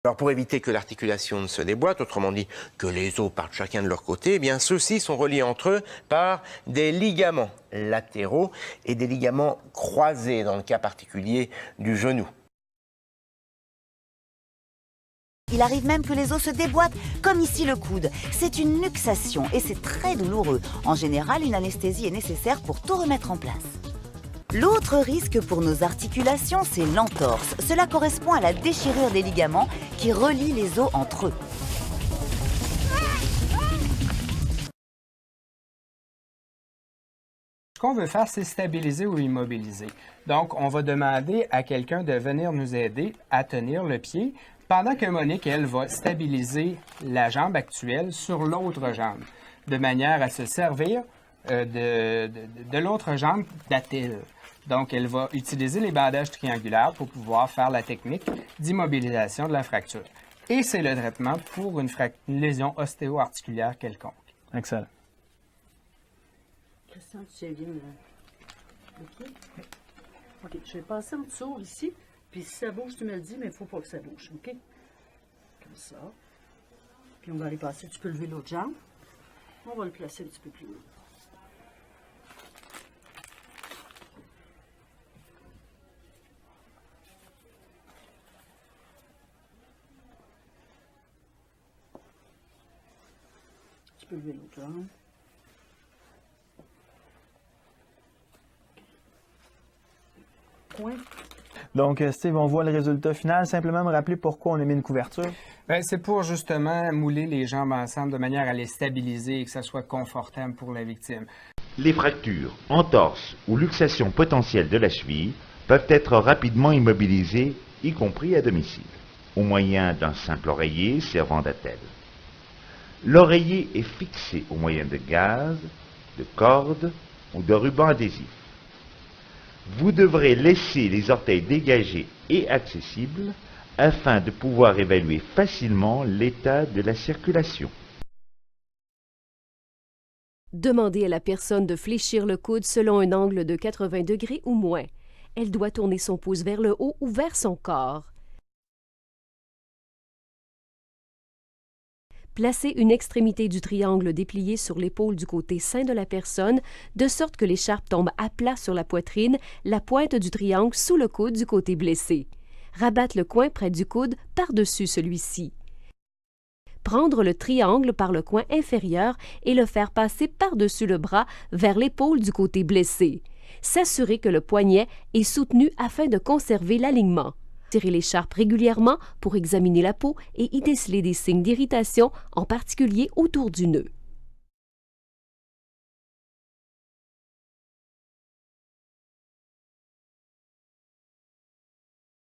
Alors pour éviter que l'articulation ne se déboîte, autrement dit que les os partent chacun de leur côté, eh bien ceux-ci sont reliés entre eux par des ligaments latéraux et des ligaments croisés dans le cas particulier du genou. Il arrive même que les os se déboîtent, comme ici le coude. C'est une luxation et c'est très douloureux. En général, une anesthésie est nécessaire pour tout remettre en place. L'autre risque pour nos articulations, c'est l'entorse. Cela correspond à la déchirure des ligaments qui relient les os entre eux. Ce qu'on veut faire, c'est stabiliser ou immobiliser. Donc, on va demander à quelqu'un de venir nous aider à tenir le pied, pendant que Monique, elle, va stabiliser la jambe actuelle sur l'autre jambe, de manière à se servir de l'autre jambe d'attelle. Donc, elle va utiliser les bandages triangulaires pour pouvoir faire la technique d'immobilisation de la fracture. Et c'est le traitement pour une lésion ostéo-articulaire quelconque. Excellent. Christian, tu tiens bien le pied? OK, je vais passer en dessous ici, puis si ça bouge, tu me le dis, mais il ne faut pas que ça bouge, OK? Comme ça. Puis on va aller passer, tu peux lever l'autre jambe. On va le placer un petit peu plus haut. Tu peux lever l'autre jambe. Point. Donc, Steve, on voit le résultat final. Simplement me rappeler pourquoi on a mis une couverture. C'est pour justement mouler les jambes ensemble de manière à les stabiliser et que ça soit confortable pour la victime. Les fractures, entorses ou luxations potentielles de la cheville peuvent être rapidement immobilisées, y compris à domicile, au moyen d'un simple oreiller servant d'attelle. L'oreiller est fixé au moyen de gaz, de cordes ou de ruban adhésif. Vous devrez laisser les orteils dégagés et accessibles afin de pouvoir évaluer facilement l'état de la circulation. Demandez à la personne de fléchir le coude selon un angle de 80 degrés ou moins. Elle doit tourner son pouce vers le haut ou vers son corps. Placez une extrémité du triangle déplié sur l'épaule du côté sain de la personne, de sorte que l'écharpe tombe à plat sur la poitrine, la pointe du triangle sous le coude du côté blessé. Rabattre le coin près du coude par-dessus celui-ci. Prendre le triangle par le coin inférieur et le faire passer par-dessus le bras vers l'épaule du côté blessé. S'assurer que le poignet est soutenu afin de conserver l'alignement. Tirer l'écharpe régulièrement pour examiner la peau et y déceler des signes d'irritation, en particulier autour du nœud.